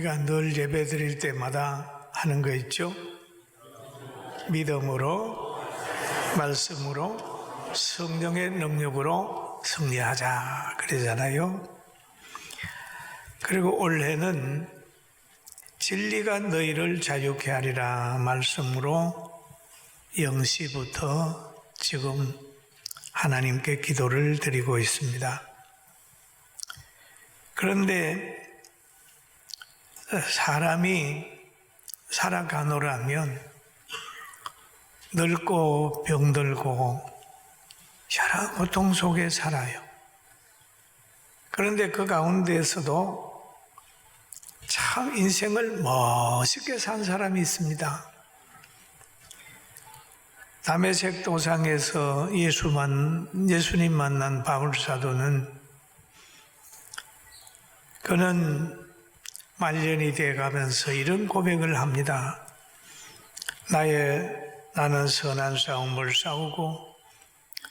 우리가 늘 예배 드릴 때마다 하는 거 있죠? 믿음으로, 말씀으로, 성령의 능력으로 승리하자 그러잖아요. 그리고 올해는 진리가 너희를 자유케 하리라 말씀으로 0시부터 지금 하나님께 기도를 드리고 있습니다. 그런데 사람이 살아가노라면 늙고 병들고 여러 고통 속에 살아요. 그런데 그 가운데에서도 참 인생을 멋있게 산 사람이 있습니다. 다메섹 도상에서 예수님 만난 바울 사도는 그는 말년이 돼가면서 이런 고백을 합니다. 나는 선한 싸움을 싸우고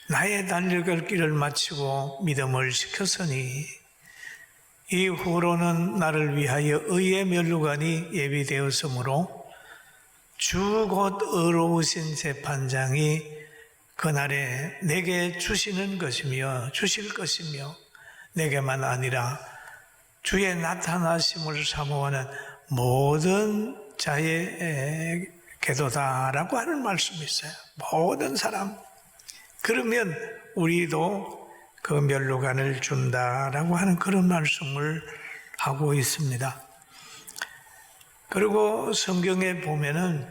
나의 달려갈 길을 마치고 믿음을 지켰으니 이후로는 나를 위하여 의의 면류관이 예비되었으므로 주 곧 의로우신 재판장이 그날에 내게 주실 것이며 내게만 아니라 주의 나타나심을 사모하는 모든 자에게도다라고 하는 말씀이 있어요. 모든 사람. 그러면 우리도 그 면류관을 준다라고 하는 그런 말씀을 하고 있습니다. 그리고 성경에 보면은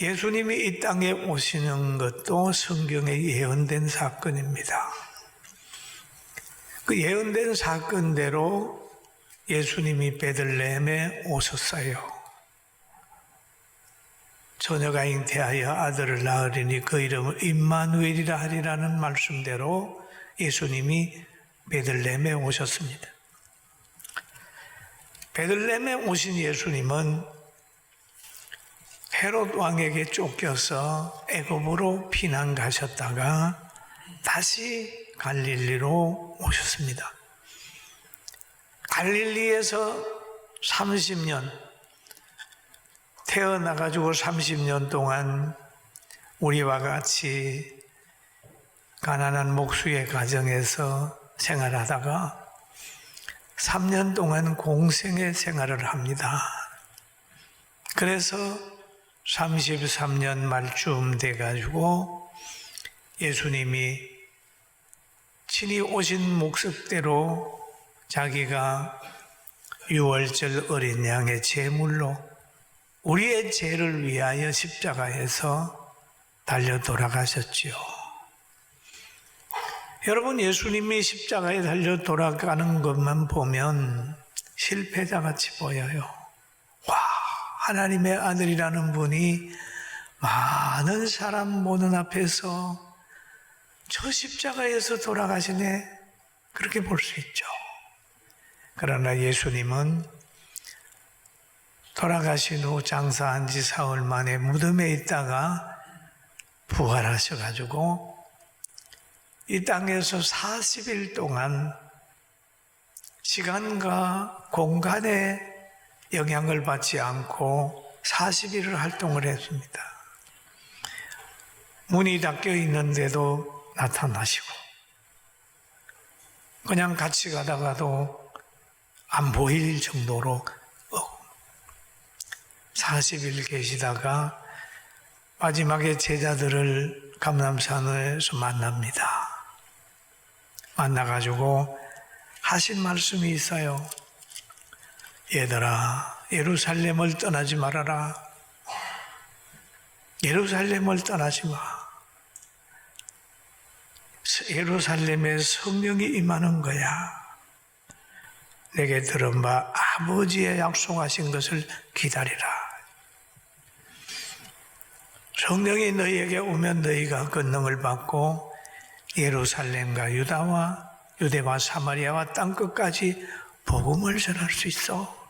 예수님이 이 땅에 오시는 것도 성경에 예언된 사건입니다. 그 예언된 사건대로 예수님이 베들레헴에 오셨어요. 처녀가 잉태하여 아들을 낳으리니 그 이름을 임마누엘이라 하리라는 말씀대로 예수님이 베들레헴에 오셨습니다. 베들레헴에 오신 예수님은 헤롯 왕에게 쫓겨서 애굽으로 피난 가셨다가 다시 갈릴리로 오셨습니다. 갈릴리에서 30년 태어나가지고 30년 동안 우리와 같이 가난한 목수의 가정에서 생활하다가 3년 동안 공생의 생활을 합니다. 그래서 33년 말쯤 돼가지고 예수님이 친히 오신 목적대로 자기가 유월절 어린 양의 제물로 우리의 죄를 위하여 십자가에서 달려 돌아가셨지요. 여러분, 예수님이 십자가에 달려 돌아가는 것만 보면 실패자같이 보여요. 와, 하나님의 아들이라는 분이 많은 사람 보는 앞에서 저 십자가에서 돌아가시네, 그렇게 볼 수 있죠. 그러나 예수님은 돌아가신 후 장사한 지 사흘 만에 무덤에 있다가 부활하셔가지고 이 땅에서 40일 동안 시간과 공간에 영향을 받지 않고 40일을 활동을 했습니다. 문이 닫혀 있는데도 나타나시고 그냥 같이 가다가도 안 보일 정도로 40일 계시다가 마지막에 제자들을 감람산에서 만납니다. 만나가지고 하신 말씀이 있어요. 얘들아, 예루살렘을 떠나지 말아라. 예루살렘을 떠나지 마. 예루살렘에 성령이 임하는 거야. 내게 들은 바 아버지의 약속하신 것을 기다리라. 성령이 너희에게 오면 너희가 권능을 받고 예루살렘과 유대와 사마리아와 땅끝까지 복음을 전할 수 있어.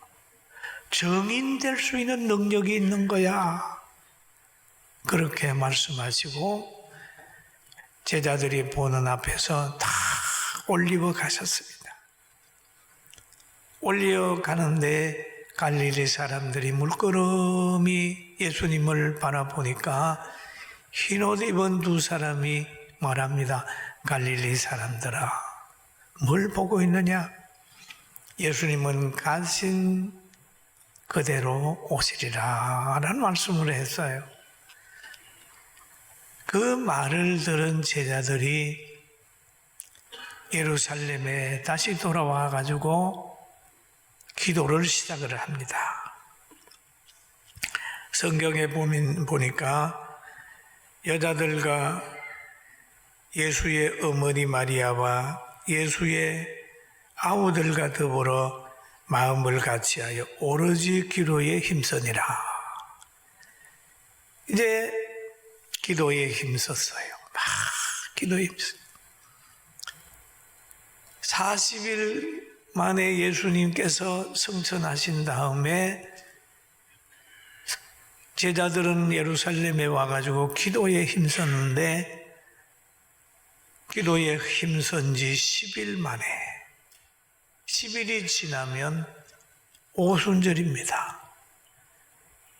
증인될 수 있는 능력이 있는 거야. 그렇게 말씀하시고 제자들이 보는 앞에서 다 올리고 가셨습니다. 올려 가는데 갈릴리 사람들이 물끄러미 예수님을 바라보니까 흰옷 입은 두 사람이 말합니다. 갈릴리 사람들아, 뭘 보고 있느냐? 예수님은 가신 그대로 오시리라 라는 말씀을 했어요. 그 말을 들은 제자들이 예루살렘에 다시 돌아와 가지고 기도를 시작을 합니다. 성경에 보니까 여자들과 예수의 어머니 마리아와 예수의 아우들과 더불어 마음을 같이하여 오로지 기도에 힘쓰니라. 이제 기도에 힘썼어요. 막 기도에 힘썼어요. 40일 만에 예수님께서 성천하신 다음에 제자들은 예루살렘에 와가지고 기도에 힘썼는데 기도에 힘쓴 지 10일 만에 10일이 지나면 오순절입니다.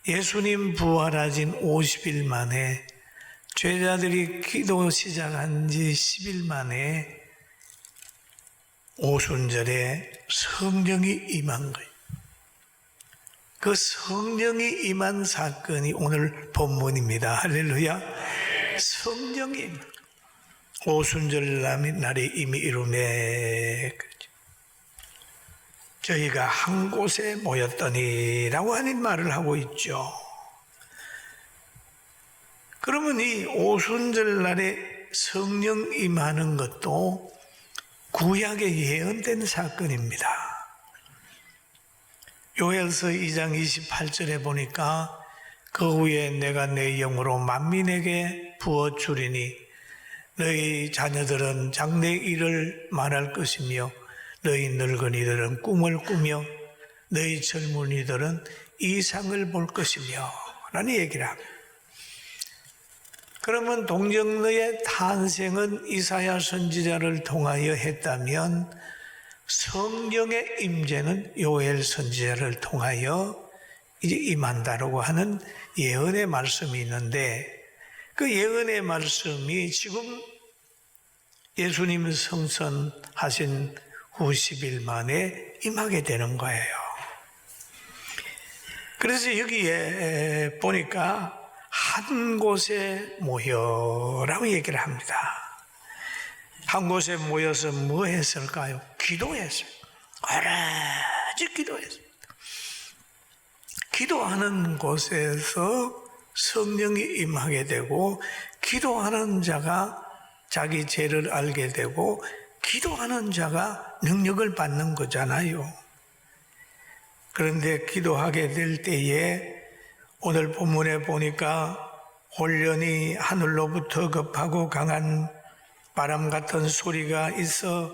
예수님 부활하신 50일 만에 제자들이 기도 시작한 지 10일 만에 오순절에 성령이 임한 거예요. 그 성령이 임한 사건이 오늘 본문입니다. 할렐루야. 성령이 오순절 날이 이미 이루매 저희가 한 곳에 모였더니라고 하는 말을 하고 있죠. 그러면 이 오순절 날에 성령 임하는 것도 구약에 예언된 사건입니다. 요엘서 2장 28절에 보니까 그 후에 내가 내 영으로 만민에게 부어주리니 너희 자녀들은 장래 일을 말할 것이며 너희 늙은이들은 꿈을 꾸며 너희 젊은이들은 이상을 볼 것이며 라는 얘기를 합니다. 그러면 동정너의 탄생은 이사야 선지자를 통하여 했다면 성령의 임재는 요엘 선지자를 통하여 이제 임한다라고 하는 예언의 말씀이 있는데 그 예언의 말씀이 지금 예수님 성천하신 후 10일 만에 임하게 되는 거예요. 그래서 여기에 보니까 한 곳에 모여라고 얘기를 합니다. 한 곳에 모여서 뭐 했을까요? 기도했어요. 오로지 기도했습니다. 기도하는 곳에서 성령이 임하게 되고 기도하는 자가 자기 죄를 알게 되고 기도하는 자가 능력을 받는 거잖아요. 그런데 기도하게 될 때에 오늘 본문에 보니까 혼련이 하늘로부터 급하고 강한 바람 같은 소리가 있어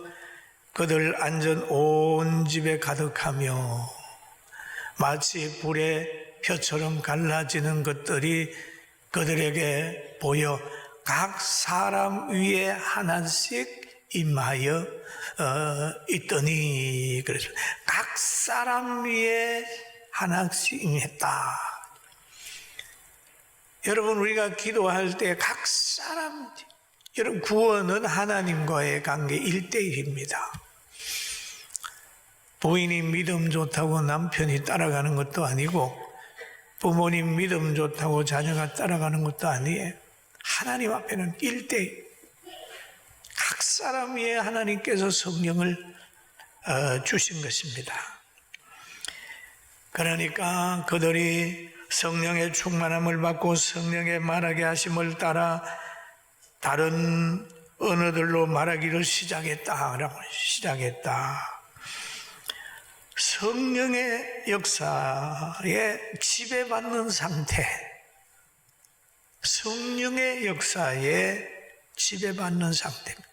그들 앉은 온 집에 가득하며 마치 불의 혀처럼 갈라지는 것들이 그들에게 보여 각 사람 위에 하나씩 임하여 있더니 그래서 각 사람 위에 하나씩 임했다. 여러분 우리가 기도할 때 각 사람 여러분 구원은 하나님과의 관계 1대1입니다. 부인이 믿음 좋다고 남편이 따라가는 것도 아니고 부모님 믿음 좋다고 자녀가 따라가는 것도 아니에요. 하나님 앞에는 1대1. 각 사람 위에 하나님께서 성령을 주신 것입니다. 그러니까 그들이 성령의 충만함을 받고 성령의 말하게 하심을 따라 다른 언어들로 말하기를 시작했다. 성령의 역사에 지배받는 상태, 성령의 역사에 지배받는 상태입니다.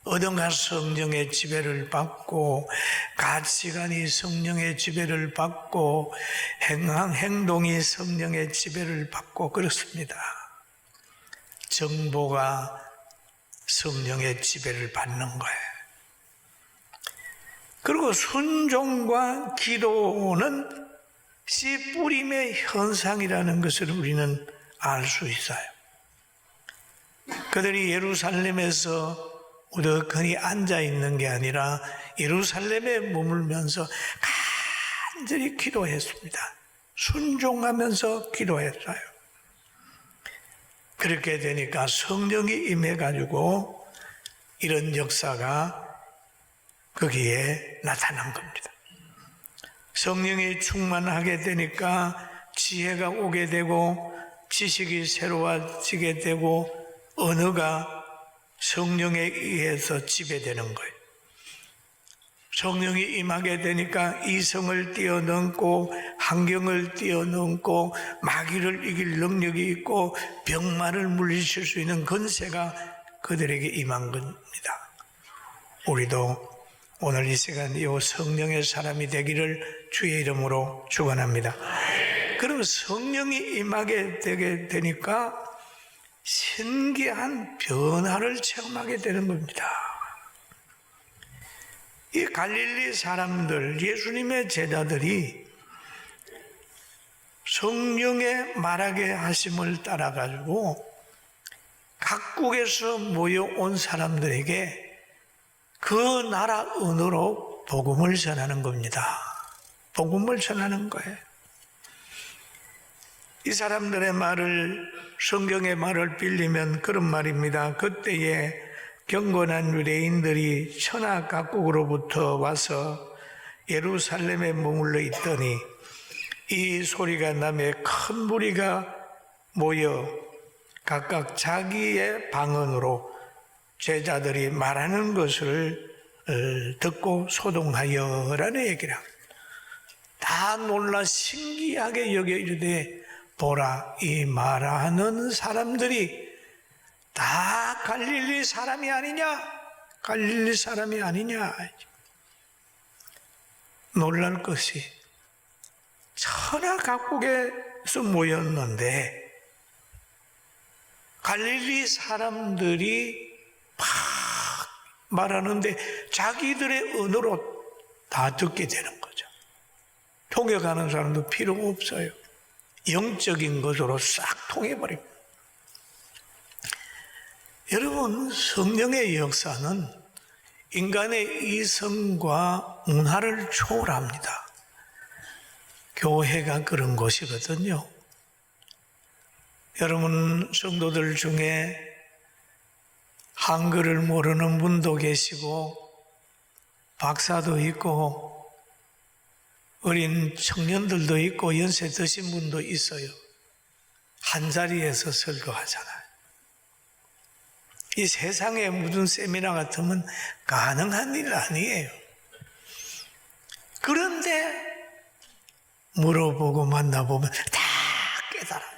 어딘가 성령의 지배를 받고 가치관이 성령의 지배를 받고 행동이 성령의 지배를 받고 그렇습니다. 정보가 성령의 지배를 받는 거예요. 그리고 순종과 기도는 씨 뿌림의 현상이라는 것을 우리는 알 수 있어요. 그들이 예루살렘에서 우두커니 앉아 있는 게 아니라 예루살렘에 머물면서 간절히 기도했습니다. 순종하면서 기도했어요. 그렇게 되니까 성령이 임해가지고 이런 역사가 거기에 나타난 겁니다. 성령이 충만하게 되니까 지혜가 오게 되고 지식이 새로워지게 되고 언어가 성령에 의해서 지배되는 거예요. 성령이 임하게 되니까 이성을 뛰어넘고 환경을 뛰어넘고 마귀를 이길 능력이 있고 병마를 물리칠 수 있는 권세가 그들에게 임한 겁니다. 우리도 오늘 이 시간 이 성령의 사람이 되기를 주의 이름으로 축원합니다. 그럼 성령이 임하게 되게 되니까 신기한 변화를 체험하게 되는 겁니다. 이 갈릴리 사람들, 예수님의 제자들이 성령의 말하게 하심을 따라가지고 각국에서 모여온 사람들에게 그 나라 언어로 복음을 전하는 겁니다. 복음을 전하는 거예요. 이 사람들의 말을, 성경의 말을 빌리면 그런 말입니다. 그때에 경건한 유대인들이 천하 각국으로부터 와서 예루살렘에 머물러 있더니 이 소리가 나며 큰 무리가 모여 각각 자기의 방언으로 제자들이 말하는 것을 듣고 소동하여라는 얘기를 합니다. 다 놀라 신기하게 여겨 이르되 보라, 이 말하는 사람들이 다 갈릴리 사람이 아니냐? 갈릴리 사람이 아니냐? 놀랄 것이 천하 각국에서 모였는데 갈릴리 사람들이 막 말하는데 자기들의 언어로 다 듣게 되는 거죠. 통역하는 사람도 필요 없어요. 영적인 것으로 싹 통해버립니다. 여러분, 성령의 역사는 인간의 이성과 문화를 초월합니다. 교회가 그런 곳이거든요. 여러분, 성도들 중에 한글을 모르는 분도 계시고 박사도 있고 어린 청년들도 있고 연세 드신 분도 있어요. 한자리에서 설교하잖아요. 이 세상에 무슨 세미나 같으면 가능한 일 아니에요. 그런데 물어보고 만나보면 다 깨달아요.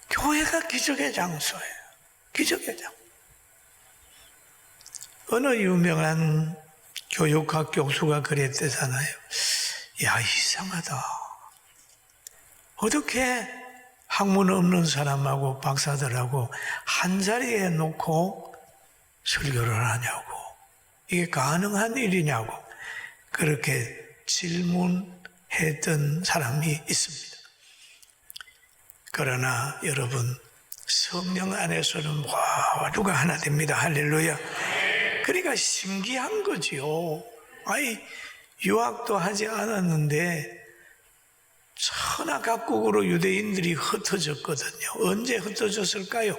교회가 기적의 장소예요. 기적의 장소. 어느 유명한 교육학 교수가 그랬대잖아요. 야, 이상하다. 어떻게 학문 없는 사람하고 박사들하고 한자리에 놓고 설교를 하냐고. 이게 가능한 일이냐고. 그렇게 질문했던 사람이 있습니다. 그러나 여러분, 성령 안에서는 모두가 하나 됩니다. 할렐루야. 그러니까 신기한 거지요. 아니, 유학도 하지 않았는데 천하 각국으로 유대인들이 흩어졌거든요. 언제 흩어졌을까요?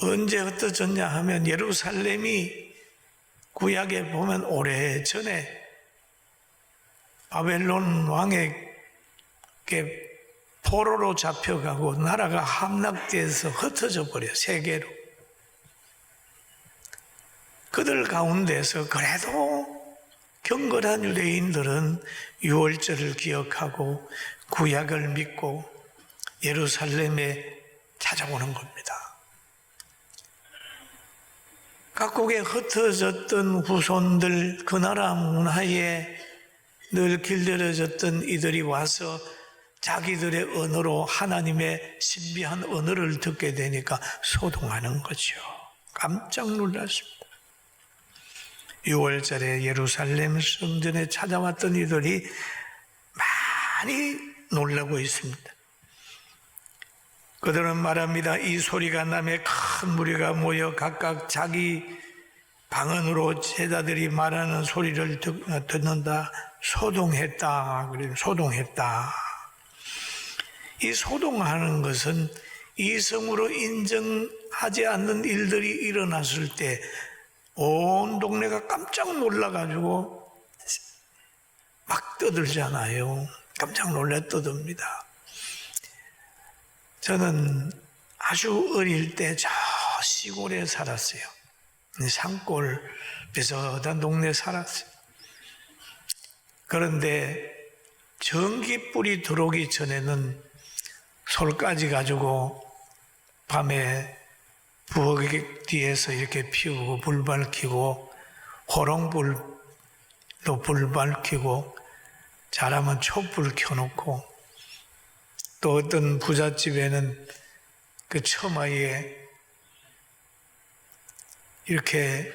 언제 흩어졌냐 하면 예루살렘이 구약에 보면 오래전에 바벨론 왕에게 포로로 잡혀가고 나라가 함락돼서 흩어져 버려요. 세계로. 그들 가운데서 그래도 경건한 유대인들은 유월절을 기억하고 구약을 믿고 예루살렘에 찾아오는 겁니다. 각국에 흩어졌던 후손들, 그 나라 문화에 늘 길들여졌던 이들이 와서 자기들의 언어로 하나님의 신비한 언어를 듣게 되니까 소동하는 거죠. 깜짝 놀랐습니다. 6월절에 예루살렘 성전에 찾아왔던 이들이 많이 놀라고 있습니다. 그들은 말합니다. 이 소리가 나며 큰 무리가 모여 각각 자기 방언으로 제자들이 말하는 소리를 듣는다. 소동했다. 그래요. 소동했다. 이 소동하는 것은 이성으로 인정하지 않는 일들이 일어났을 때 온 동네가 깜짝 놀라가지고 막 떠들잖아요. 깜짝 놀라 떠듭니다. 저는 아주 어릴 때 저 시골에 살았어요. 산골 비슷한 동네에 살았어요. 그런데 전기불이 들어오기 전에는 솔가지 가지고 밤에 부엌 뒤에서 이렇게 피우고 불 밝히고 호롱불도 불 밝히고 잘하면 촛불 켜놓고 또 어떤 부잣집에는 그 처마에 이렇게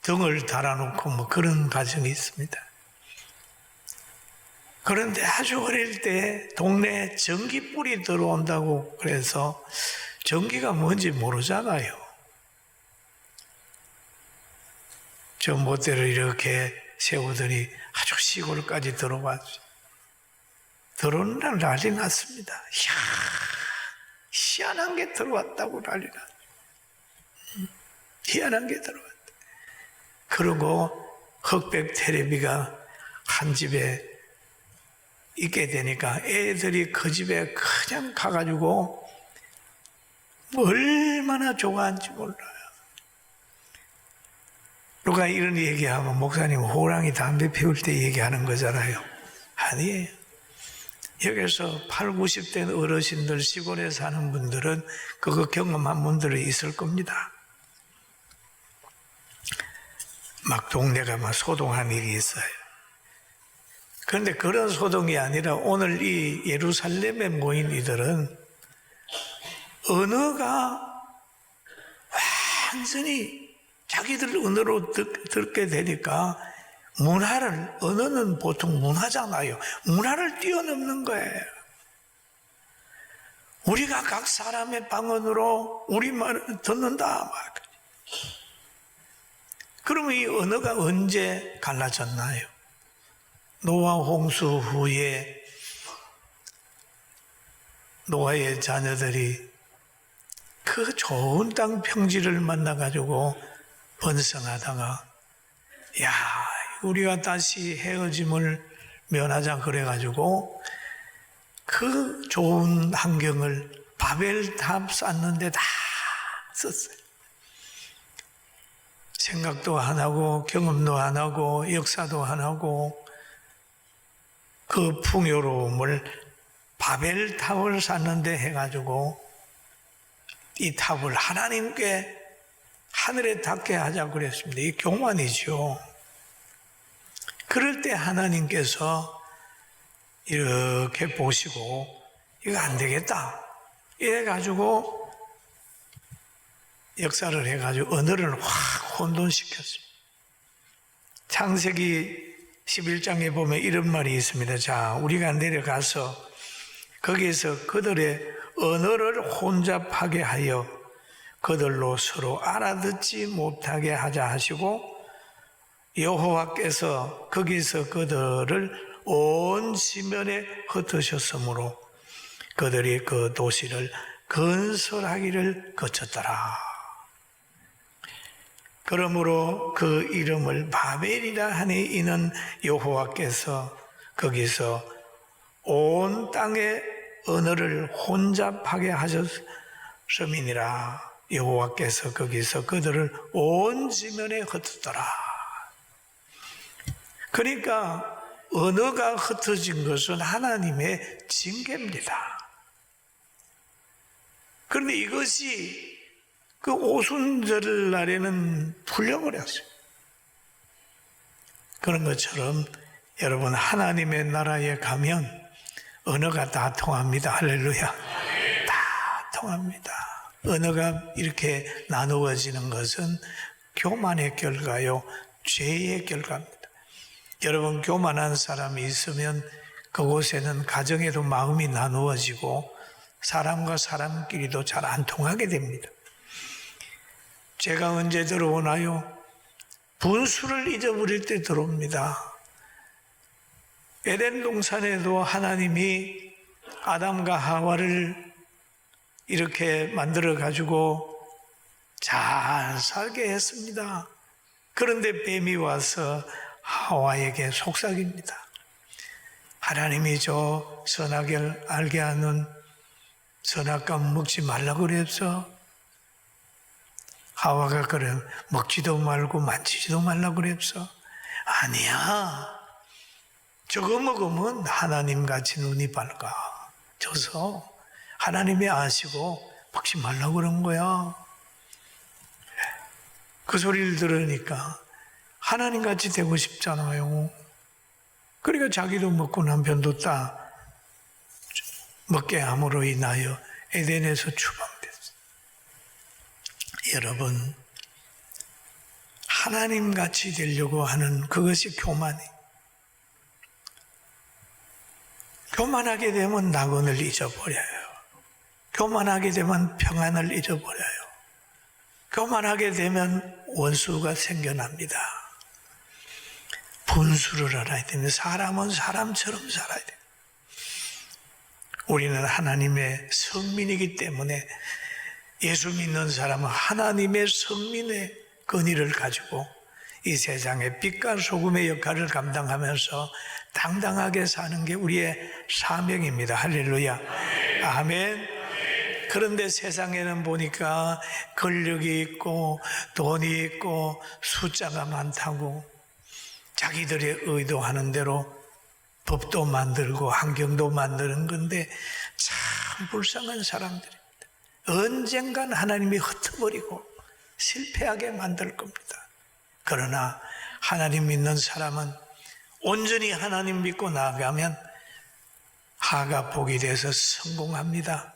등을 달아놓고 뭐 그런 가정이 있습니다. 그런데 아주 어릴 때 동네에 전기불이 들어온다고 그래서 전기가 뭔지 모르잖아요. 저 못대를 이렇게 세우더니 아주 시골까지 들어왔죠. 들어오는 날 난리 났습니다. 이야, 희한한 게 들어왔다고 난리 났죠. 희한한 게 들어왔다. 그리고 흑백 텔레비가 한 집에 있게 되니까 애들이 그 집에 그냥 가가지고 얼마나 좋아하는지 몰라요. 누가 이런 얘기하면 목사님 호랑이 담배 피울 때 얘기하는 거잖아요. 아니에요. 여기서 8, 90대 어르신들 시골에 사는 분들은 그거 경험한 분들이 있을 겁니다. 막 동네가 막 소동한 일이 있어요. 그런데 그런 소동이 아니라 오늘 이 예루살렘에 모인 이들은 언어가 완전히 자기들 언어로 듣게 되니까 언어는 보통 문화잖아요. 문화를 뛰어넘는 거예요. 우리가 각 사람의 방언으로 우리 말을 듣는다. 그러면 이 언어가 언제 갈라졌나요? 노아 홍수 후에 노아의 자녀들이 그 좋은 땅 평지를 만나가지고 번성하다가 야, 우리가 다시 헤어짐을 면하자 그래가지고 그 좋은 환경을 바벨탑 쌓는데 다 썼어요. 생각도 안 하고 경험도 안 하고 역사도 안 하고 그 풍요로움을 바벨탑을 쌓는데 해가지고 이 탑을 하나님께 하늘에 닿게 하자고 그랬습니다. 이 교만이죠. 그럴 때 하나님께서 이렇게 보시고 이거 안 되겠다 이래가지고 역사를 해가지고 언어를 확 혼돈시켰습니다. 창세기 11장에 보면 이런 말이 있습니다. 자, 우리가 내려가서 거기에서 그들의 언어를 혼잡하게 하여 그들로 서로 알아듣지 못하게 하자 하시고 여호와께서 거기서 그들을 온 지면에 흩으셨으므로 그들이 그 도시를 건설하기를 거쳤더라. 그러므로 그 이름을 바벨이라 하니 이는 여호와께서 거기서 온 땅의 언어를 혼잡하게 하셨음이니라. 여호와께서 거기서 그들을 온 지면에 흩었더라. 그러니까 언어가 흩어진 것은 하나님의 징계입니다. 그런데 이것이 그 오순절 날에는 풀려버렸어요. 그런 것처럼 여러분, 하나님의 나라에 가면 언어가 다 통합니다. 할렐루야. 다 통합니다. 언어가 이렇게 나누어지는 것은 교만의 결과요, 죄의 결과입니다. 여러분, 교만한 사람이 있으면 그곳에는 가정에도 마음이 나누어지고 사람과 사람끼리도 잘 안 통하게 됩니다. 제가 언제 들어오나요? 분수를 잊어버릴 때 들어옵니다. 에덴 동산에도 하나님이 아담과 하와를 이렇게 만들어 가지고 잘 살게 했습니다. 그런데 뱀이 와서 하와에게 속삭입니다. 하나님이 저 선악을 알게 하는 선악과는 먹지 말라고 그랬어. 하와가 그래, 먹지도 말고 만지지도 말라고 그랬어. 아니야. 저거 먹으면 하나님같이 눈이 밝아져서 하나님이 아시고 먹지 말라고 그런 거야. 그 소리를 들으니까 하나님같이 되고 싶잖아요. 그러니까 자기도 먹고 남편도 다 먹게 함으로 인하여 에덴에서 추방됐어요. 여러분, 하나님같이 되려고 하는 그것이 교만이에요. 교만하게 되면 낙원을 잊어버려요. 교만하게 되면 평안을 잊어버려요. 교만하게 되면 원수가 생겨납니다. 분수를 알아야 됩니다. 사람은 사람처럼 살아야 돼요. 우리는 하나님의 성민이기 때문에 예수 믿는 사람은 하나님의 성민의 권위를 가지고 이 세상의 빛과 소금의 역할을 감당하면서 당당하게 사는 게 우리의 사명입니다. 할렐루야. 아멘. 그런데 세상에는 보니까 권력이 있고 돈이 있고 숫자가 많다고 자기들의 의도하는 대로 법도 만들고 환경도 만드는 건데 참 불쌍한 사람들입니다. 언젠간 하나님이 흩어버리고 실패하게 만들 겁니다. 그러나 하나님 믿는 사람은 온전히 하나님 믿고 나아가면 하가 복이 돼서 성공합니다.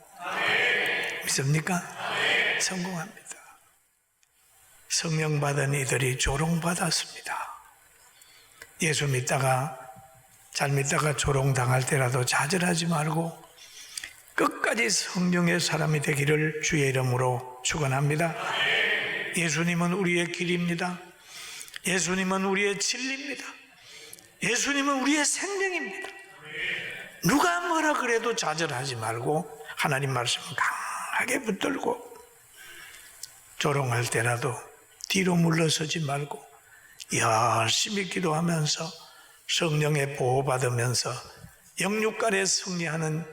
믿습니까? 성공합니다. 성령 받은 이들이 조롱받았습니다. 예수 믿다가 잘 믿다가 조롱당할 때라도 좌절하지 말고 끝까지 성령의 사람이 되기를 주의 이름으로 축원합니다. 예수님은 우리의 길입니다. 예수님은 우리의 진리입니다. 예수님은 우리의 생명입니다. 누가 뭐라 그래도 좌절하지 말고 하나님 말씀을 강하게 붙들고 조롱할 때라도 뒤로 물러서지 말고 열심히 기도하면서 성령의 보호받으면서 영육간에 승리하는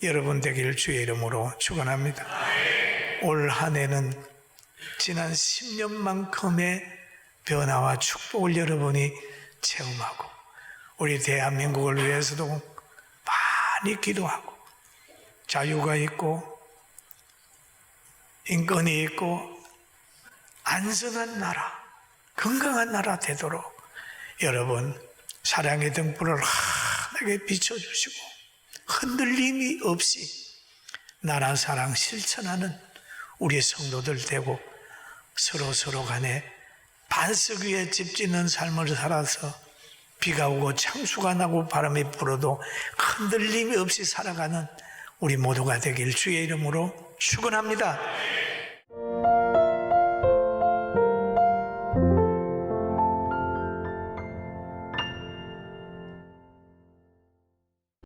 여러분 되기를 주의 이름으로 축원합니다. 올 한 해는 지난 10년만큼의 변화와 축복을 여러분이 체험하고 우리 대한민국을 위해서도 많이 기도하고 자유가 있고 인권이 있고 안전한 나라, 건강한 나라 되도록 여러분 사랑의 등불을 환하게 비춰주시고 흔들림이 없이 나라 사랑 실천하는 우리 성도들 되고 서로 간에 반석 위에 집 짓는 삶을 살아서 비가 오고 창수가 나고 바람이 불어도 흔들림이 없이 살아가는 우리 모두가 되길 주의 이름으로 축원합니다.